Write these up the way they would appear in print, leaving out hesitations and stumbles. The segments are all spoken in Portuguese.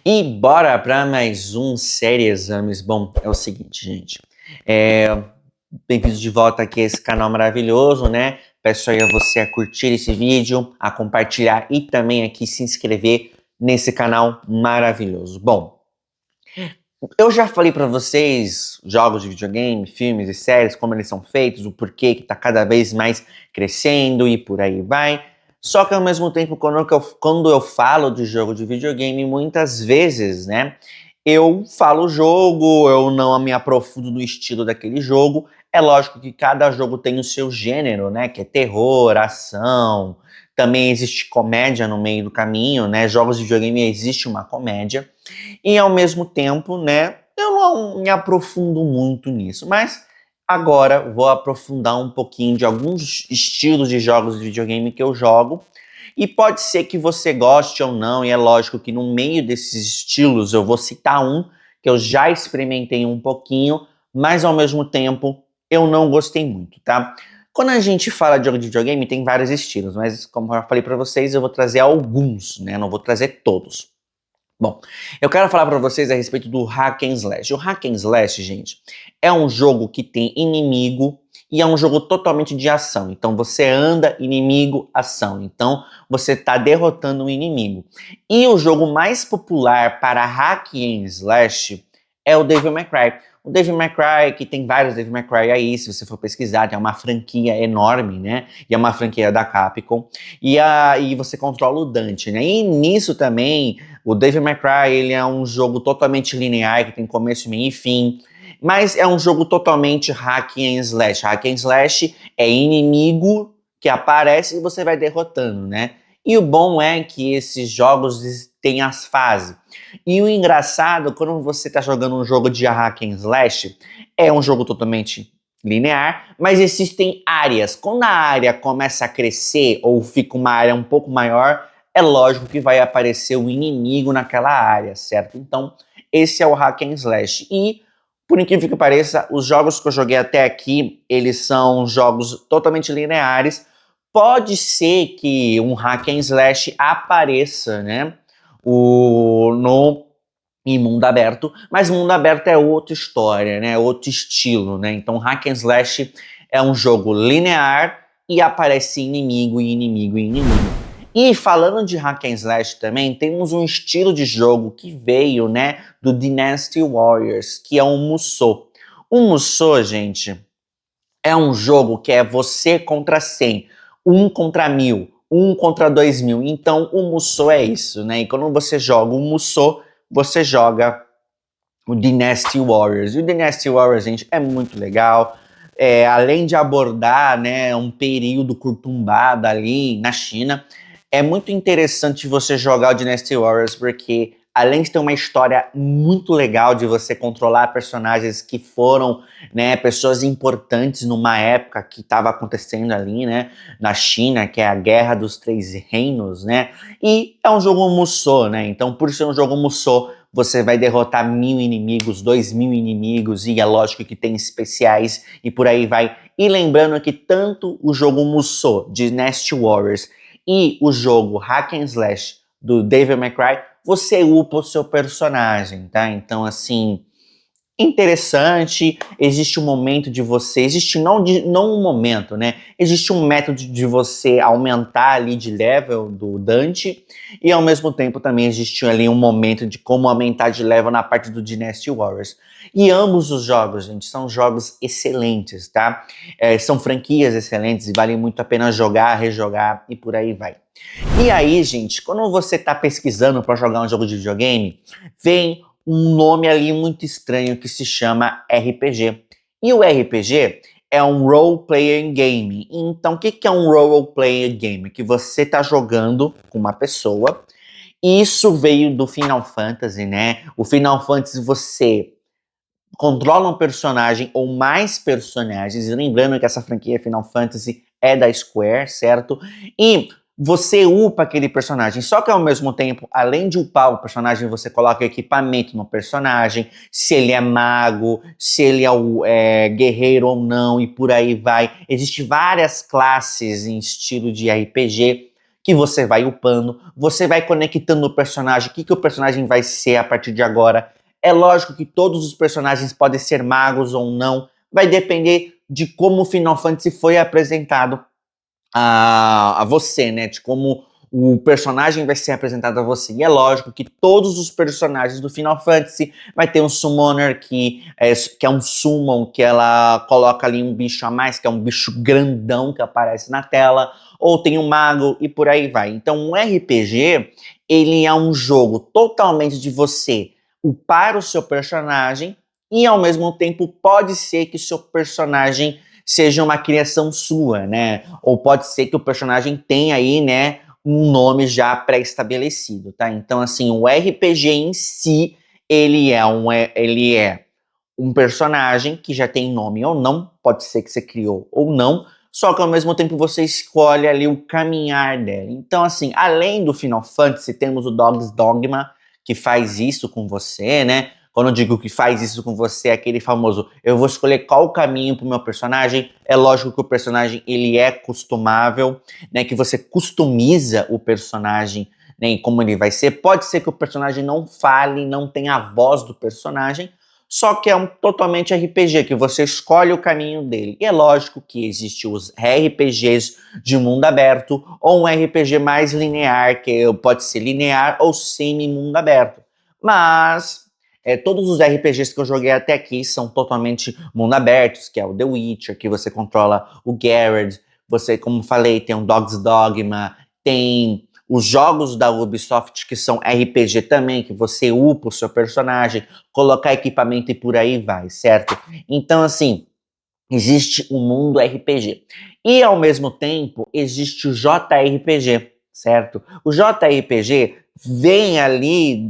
E bora para mais um série Exames. Bom, é o seguinte, gente. Bem-vindos de volta aqui a esse canal maravilhoso, né? Peço aí a você a curtir esse vídeo, a compartilhar e também aqui se inscrever nesse canal maravilhoso. Bom, eu já falei para vocês jogos de videogame, filmes e séries, como eles são feitos, o porquê que tá cada vez mais crescendo e por aí vai. Só que ao mesmo tempo, quando eu falo de jogo de videogame, muitas vezes, né, eu falo jogo, eu não me aprofundo no estilo daquele jogo. É lógico que cada jogo tem o seu gênero, né, que é terror, ação, também existe comédia no meio do caminho, né, jogos de videogame existe uma comédia. E ao mesmo tempo, né, eu não me aprofundo muito nisso, mas agora vou aprofundar um pouquinho de alguns estilos de jogos de videogame que eu jogo. E pode ser que você goste ou não, e é lógico que no meio desses estilos eu vou citar um que eu já experimentei um pouquinho, mas ao mesmo tempo eu não gostei muito, tá? Quando a gente fala de jogo de videogame, tem vários estilos, mas como eu falei para vocês, eu vou trazer alguns, né? Não vou trazer todos. Bom, eu quero falar para vocês a respeito do Hack and Slash. O Hack and Slash, gente, é um jogo que tem inimigo e é um jogo totalmente de ação. Então você anda, inimigo, ação. Então você está derrotando o inimigo. E o jogo mais popular para Hack and Slash é o Devil May Cry. O Devil May Cry, que tem vários Devil May Cry aí, se você for pesquisar, é uma franquia enorme, né? E é uma franquia da Capcom. E você controla o Dante, né? E nisso também o Devil May Cry, ele é um jogo totalmente linear, que tem começo, meio e fim, mas é um jogo totalmente hack and slash. Hack and slash é inimigo que aparece e você vai derrotando, né? E o bom é que esses jogos têm as fases. E o engraçado, quando você está jogando um jogo de hack and slash, é um jogo totalmente linear, mas existem áreas. Quando a área começa a crescer ou fica uma área um pouco maior, é lógico que vai aparecer o inimigo naquela área, certo? Então, esse é o Hack and Slash. E, por incrível que pareça, os jogos que eu joguei até aqui, eles são jogos totalmente lineares. Pode ser que um Hack and Slash apareça, né? Em mundo aberto, mas mundo aberto é outra história, né? Outro estilo, né? Então, Hack and Slash é um jogo linear e aparece inimigo e inimigo e inimigo. E falando de Hack and Slash também, temos um estilo de jogo que veio, né, do Dynasty Warriors, que é o Musou. O Musou, gente, é um jogo que é você contra 100, um contra 1000, um contra 2000. Então, o Musou é isso, né? E quando você joga o Musou, você joga o Dynasty Warriors. E o Dynasty Warriors, gente, é muito legal. Além de abordar, né, um período conturbado ali na China, é muito interessante você jogar o Dynasty Warriors porque além de ter uma história muito legal de você controlar personagens que foram, né, pessoas importantes numa época que estava acontecendo ali, né, na China, que é a Guerra dos Três Reinos, né, e é um jogo Musou, né, então por ser um jogo Musou, você vai derrotar 1000 inimigos, 2000 inimigos, e é lógico que tem especiais e por aí vai. E lembrando que tanto o jogo Musou, Dynasty Warriors, e o jogo Hack and Slash do Devil May Cry, você upa o seu personagem, tá? Então, assim, interessante, existe um momento de você, existe não um momento, né? Existe um método de você aumentar ali de level do Dante e ao mesmo tempo também existe ali um momento de como aumentar de level na parte do Dynasty Warriors. E ambos os jogos, gente, são jogos excelentes, tá? São franquias excelentes e vale muito a pena jogar, rejogar e por aí vai. E aí, gente, quando você tá pesquisando para jogar um jogo de videogame, vem um nome ali muito estranho que se chama RPG. E o RPG é um role-playing game. Então, o que é um role-playing game? Que você tá jogando com uma pessoa. Isso veio do Final Fantasy, né? O Final Fantasy você controla um personagem ou mais personagens. E lembrando que essa franquia Final Fantasy é da Square, certo? E você upa aquele personagem, só que ao mesmo tempo, além de upar o personagem, você coloca equipamento no personagem, se ele é mago, se ele é guerreiro ou não, e por aí vai. Existem várias classes em estilo de RPG que você vai upando, você vai conectando o personagem, o que o personagem vai ser a partir de agora. É lógico que todos os personagens podem ser magos ou não, vai depender de como o Final Fantasy foi apresentado a você, né? De como o personagem vai ser apresentado a você. E é lógico que todos os personagens do Final Fantasy vai ter um Summoner que é um Summon, que ela coloca ali um bicho a mais, que é um bicho grandão que aparece na tela, ou tem um mago e por aí vai. Então, um RPG, ele é um jogo totalmente de você upar o seu personagem e, ao mesmo tempo, pode ser que o seu personagem seja uma criação sua, né? Ou pode ser que o personagem tenha aí, né, um nome já pré-estabelecido, tá? Então, assim, o RPG em si, ele é um personagem que já tem nome ou não, pode ser que você criou ou não, só que ao mesmo tempo você escolhe ali o caminhar dela. Então, assim, além do Final Fantasy, temos o Dog's Dogma, que faz isso com você, né? Quando eu digo que faz isso com você, é aquele famoso, eu vou escolher qual o caminho pro meu personagem. É lógico que o personagem, ele é costumável, né? Que você customiza o personagem, né? E como ele vai ser. Pode ser que o personagem não fale, não tenha a voz do personagem, só que é um totalmente RPG, que você escolhe o caminho dele. E é lógico que existem os RPGs de mundo aberto, ou um RPG mais linear, que pode ser linear ou semi-mundo aberto. Mas todos os RPGs que eu joguei até aqui são totalmente mundo abertos, que é o The Witcher, que você controla o Geralt, você, como falei, tem o Dog's Dogma, tem os jogos da Ubisoft que são RPG também, que você upa o seu personagem, colocar equipamento e por aí vai, certo? Então, assim, existe o mundo RPG. E, ao mesmo tempo, existe o JRPG, certo? O JRPG vem ali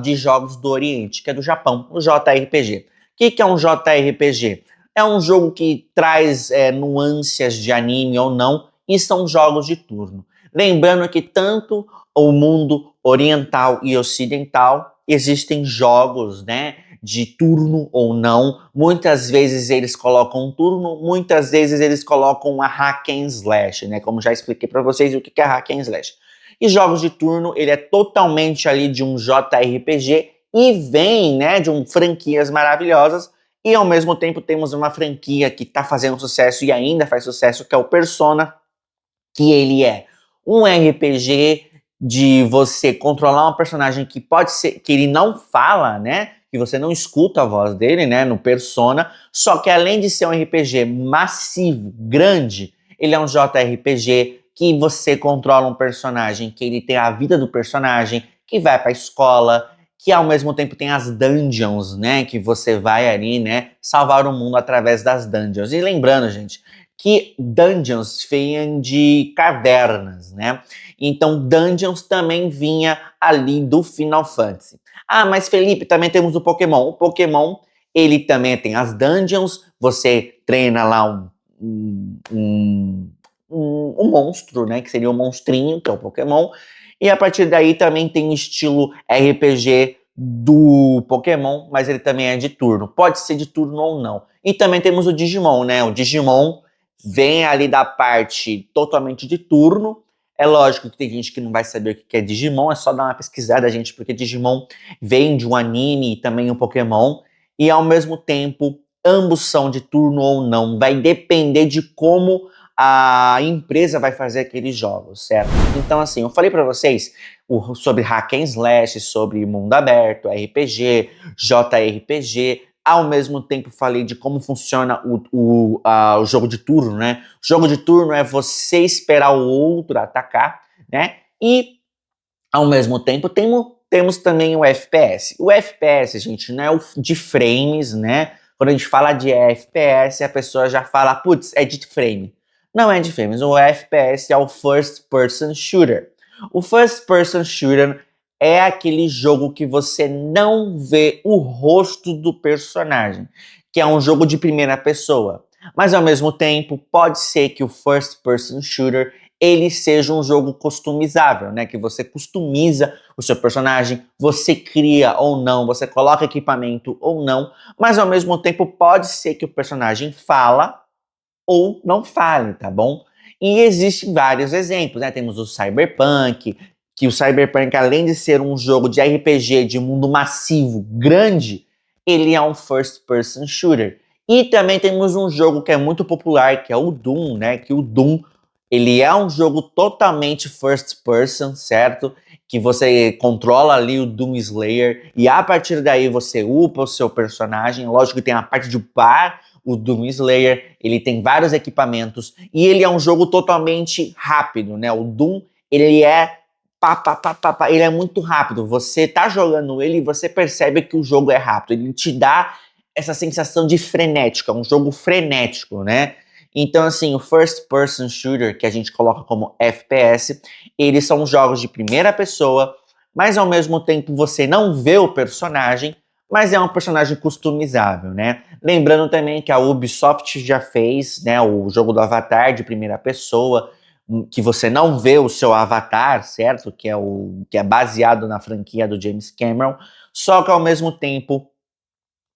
de jogos do Oriente, que é do Japão, o JRPG. O que é um JRPG? É um jogo que traz nuances de anime ou não, e são jogos de turno. Lembrando que tanto o mundo oriental e ocidental existem jogos, né, de turno ou não. Muitas vezes eles colocam um turno, muitas vezes eles colocam uma hack and slash, né, como já expliquei para vocês o que é hack and slash. E jogos de turno, ele é totalmente ali de um JRPG e vem, né, de franquias maravilhosas. E ao mesmo tempo temos uma franquia que está fazendo sucesso e ainda faz sucesso, que é o Persona, que ele é um RPG de você controlar um personagem que pode ser, que ele não fala, né? Que você não escuta a voz dele, né? No Persona. Só que além de ser um RPG massivo, grande, ele é um JRPG que você controla um personagem, que ele tem a vida do personagem, que vai pra escola, que ao mesmo tempo tem as dungeons, né? Que você vai ali, né? Salvar o mundo através das dungeons. E lembrando, gente, que dungeons vêm de cavernas, né? Então, dungeons também vinha ali do Final Fantasy. Ah, mas Felipe, também temos o Pokémon. O Pokémon, ele também tem as dungeons, você treina lá um monstro, né? Que seria um monstrinho, que é o Pokémon. E a partir daí também tem o estilo RPG do Pokémon, mas ele também é de turno. Pode ser de turno ou não. E também temos o Digimon, né? O Digimon vem ali da parte totalmente de turno. É lógico que tem gente que não vai saber o que é Digimon, é só dar uma pesquisada, gente, porque Digimon vem de um anime e também um Pokémon, e ao mesmo tempo, ambos são de turno ou não. Vai depender de como a empresa vai fazer aqueles jogos, certo? Então, assim, eu falei para vocês sobre hack and slash, sobre mundo aberto, RPG, JRPG. Ao mesmo tempo falei de como funciona o jogo de turno, né? O jogo de turno é você esperar o outro atacar, né? E, ao mesmo tempo, temos também o FPS. O FPS, gente, não é o de frames, né? Quando a gente fala de FPS, a pessoa já fala, putz, é de frame. Não é de frames, o FPS é o First Person Shooter. O First Person Shooter é aquele jogo que você não vê o rosto do personagem, que é um jogo de primeira pessoa. Mas ao mesmo tempo, pode ser que o First Person Shooter ele seja um jogo customizável, né? Que você customiza o seu personagem, você cria ou não, você coloca equipamento ou não, mas ao mesmo tempo pode ser que o personagem fala ou não fale, tá bom? E existem vários exemplos, né? Temos o Cyberpunk, que o Cyberpunk, além de ser um jogo de RPG de mundo massivo, grande, ele é um first person shooter. E também temos um jogo que é muito popular, que é o Doom, né? Que o Doom, ele é um jogo totalmente first person, certo? Que você controla ali o Doom Slayer e a partir daí você upa o seu personagem. Lógico que tem a parte de upar o Doom Slayer, ele tem vários equipamentos e ele é um jogo totalmente rápido, né? O Doom, ele é ele é muito rápido. Você tá jogando ele e você percebe que o jogo é rápido. Ele te dá essa sensação de frenético, é um jogo frenético, né? Então, assim, o First Person Shooter, que a gente coloca como FPS, eles são jogos de primeira pessoa, mas ao mesmo tempo você não vê o personagem, mas é um personagem customizável, né? Lembrando também que a Ubisoft já fez, né, o jogo do Avatar de primeira pessoa, que você não vê o seu avatar, certo? Que é baseado na franquia do James Cameron, só que ao mesmo tempo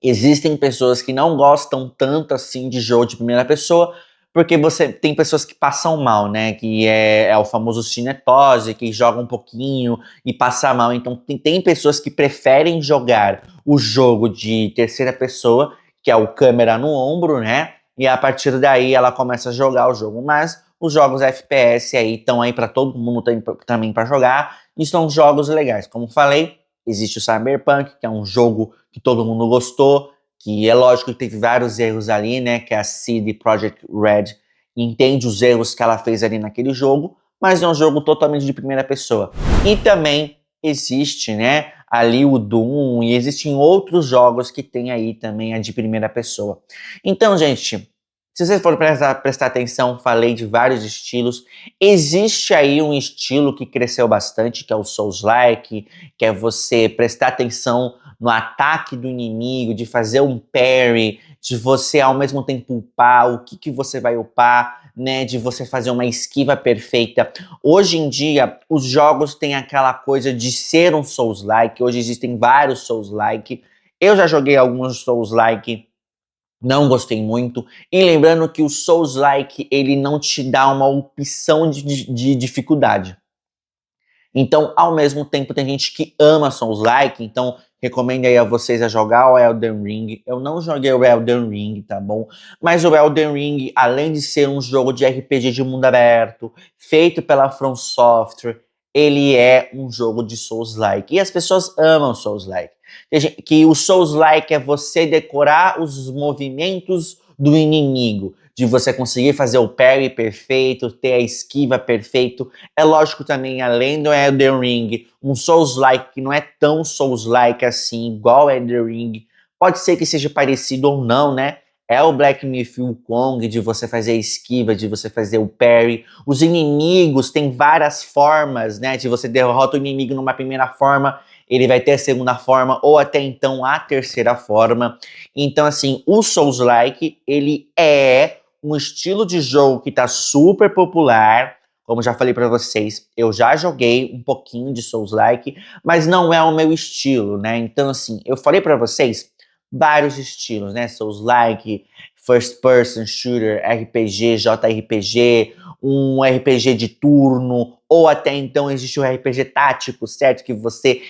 existem pessoas que não gostam tanto assim de jogo de primeira pessoa, porque você tem pessoas que passam mal, né? Que é o famoso cinetose, que joga um pouquinho e passa mal. Então tem pessoas que preferem jogar o jogo de terceira pessoa, que é o câmera no ombro, né? E a partir daí ela começa a jogar o jogo. Mas os jogos FPS aí estão aí para todo mundo também para jogar. E são jogos legais. Como falei, existe o Cyberpunk, que é um jogo que todo mundo gostou, que é lógico que teve vários erros ali, né? Que a CD Projekt Red entende os erros que ela fez ali naquele jogo, mas é um jogo totalmente de primeira pessoa. E também existe, né? Ali o Doom e existem outros jogos que tem aí também a de primeira pessoa. Então, gente, se vocês forem prestar atenção, falei de vários estilos. Existe aí um estilo que cresceu bastante, que é o Souls-like, que é você prestar atenção no ataque do inimigo, de fazer um parry, de você ao mesmo tempo upar, o que você vai upar, né? De você fazer uma esquiva perfeita. Hoje em dia, os jogos têm aquela coisa de ser um Souls-like. Hoje existem vários Souls-like. Eu já joguei alguns Souls-like, não gostei muito. E lembrando que o Souls-like, ele não te dá uma opção de dificuldade. Então, ao mesmo tempo, tem gente que ama Souls-like, então recomendo aí a vocês a jogar o Elden Ring. Eu não joguei o Elden Ring, tá bom? Mas o Elden Ring, além de ser um jogo de RPG de mundo aberto, feito pela From Software, ele é um jogo de Souls-like. E as pessoas amam Souls-like. Que o Souls-like é você decorar os movimentos do inimigo, de você conseguir fazer o parry perfeito, ter a esquiva perfeito. É lógico também, além do Elden Ring, um Souls-like que não é tão Souls-like assim, igual o Elden Ring. Pode ser que seja parecido ou não, né? É o Black Myth Wukong, de você fazer a esquiva, de você fazer o parry. Os inimigos têm várias formas, né? De você derrota o inimigo numa primeira forma, ele vai ter a segunda forma, ou até então a terceira forma. Então, assim, o Souls-like, ele é um estilo de jogo que está super popular. Como já falei para vocês, eu já joguei um pouquinho de Souls-like, mas não é o meu estilo, né? Então, assim, eu falei para vocês vários estilos, né? Souls-like, First Person Shooter, RPG, JRPG, um RPG de turno, ou até então existe o RPG tático, certo? Que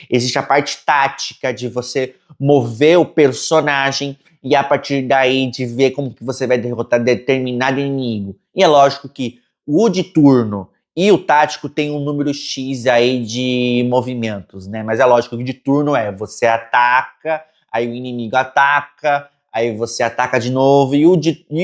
existe a parte tática de você mover o personagem e a partir daí de ver como que você vai derrotar determinado inimigo. E é lógico que o de turno e o tático tem um número X aí de movimentos, né? Mas é lógico que o de turno você ataca, aí o inimigo ataca, aí você ataca de novo, e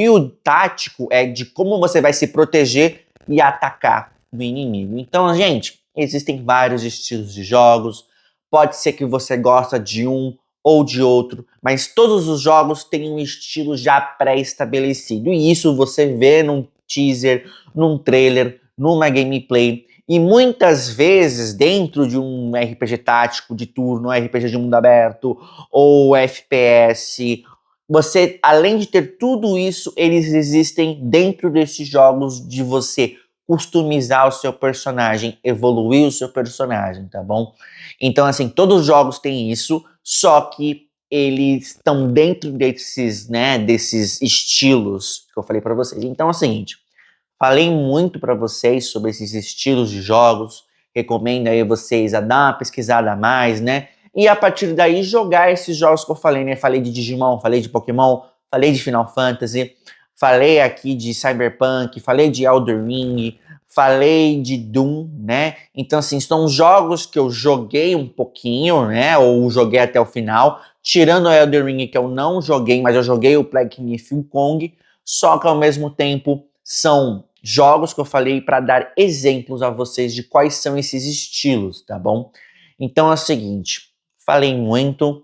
o tático é de como você vai se proteger e atacar o inimigo. Então, gente, existem vários estilos de jogos, pode ser que você gosta de um ou de outro, mas todos os jogos têm um estilo já pré-estabelecido, e isso você vê num teaser, num trailer, numa gameplay, e muitas vezes dentro de um RPG tático de turno, RPG de mundo aberto, ou FPS, você, além de ter tudo isso, eles existem dentro desses jogos de você customizar o seu personagem, evoluir o seu personagem, tá bom? Então, assim, todos os jogos têm isso, só que eles estão dentro desses, né, desses estilos que eu falei para vocês. Então é o seguinte, Falei muito para vocês sobre esses estilos de jogos, recomendo aí vocês a dar uma pesquisada a mais, né? E a partir daí jogar esses jogos que eu falei, né? Falei de Digimon, falei de Pokémon, falei de Final Fantasy, falei aqui de Cyberpunk, falei de Elden Ring, falei de Doom, né? Então, assim, são jogos que eu joguei um pouquinho, né? Ou joguei até o final, tirando o Elden Ring que eu não joguei, mas eu joguei o Plague Tale e o Kong, só que ao mesmo tempo são jogos que eu falei para dar exemplos a vocês de quais são esses estilos, tá bom? Então é o seguinte, falei muito,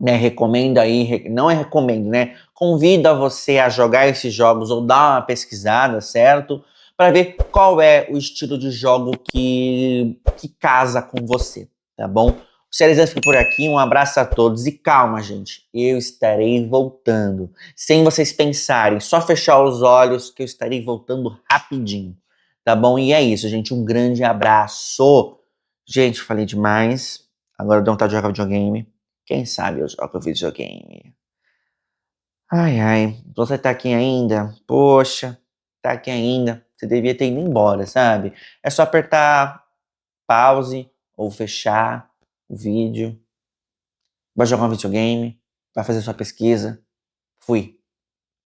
né? Recomendo aí, não é recomendo, né? Convido a você a jogar esses jogos ou dar uma pesquisada, certo? Para ver qual é o estilo de jogo que casa com você, tá bom? O Cerizan fica por aqui, um abraço a todos e calma, gente, eu estarei voltando. Sem vocês pensarem, só fechar os olhos que eu estarei voltando rapidinho, tá bom? E é isso, gente, um grande abraço. Gente, falei demais, agora eu dou vontade de jogar videogame. Quem sabe eu jogo videogame. Ai, ai, você tá aqui ainda? Poxa, tá aqui ainda. Você devia ter ido embora, sabe? É só apertar pause ou fechar o vídeo. Vai jogar um videogame, vai fazer sua pesquisa. Fui.